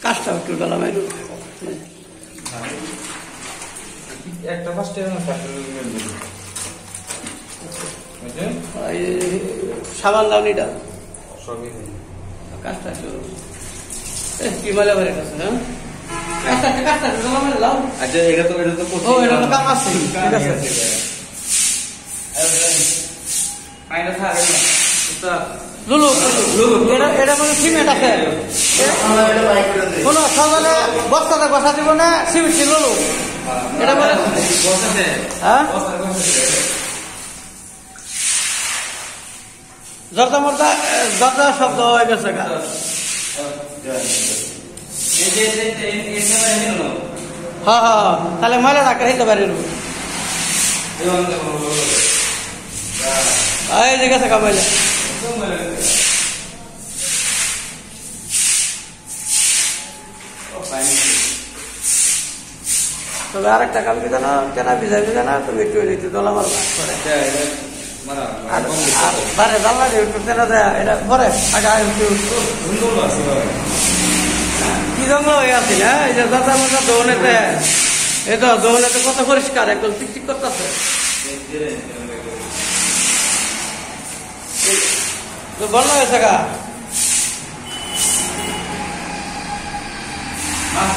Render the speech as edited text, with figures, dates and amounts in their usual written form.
কাজটা একটু গেলাম একটা ফার্স্টে সাবান দাওনিটা সবই কাজটা একটু কি মজা করে কাছে হ্যাঁ কাজটা গেলাম লাও আচ্ছা এটা তো ও এটা তো কাম আছে ঠিক আছে আইনা থাকে না লুলু এটা মানে সিমেন্ট আছে কোনো সকালে বস্তাতে বসা দিব না সিমেন্ট লুলু এটা মানে হ্যাঁ জর্দা মর্দা জর্দা শব্দ হয়ে গেছে হ্যাঁ হ্যাঁ তাহলে ময়লা রাখা হইতে পারে এই যে গেছে কামাইলে তবে আরেকটা কাম দিতে না কেন ভিজাই ভিজা না তুমি একটু দিতে দোলা মারবা বারে জানলা দিয়ে একটু তেনা দেয় এটা পরে আগে কি জঙ্গল হয়ে আছে না এই যে দাদা মাথা দৌড়েতে এই তো দৌড়েতে কত পরিষ্কার একদম টিকটিক করতেছে তো বন্ধ হয়েছে গা মাছ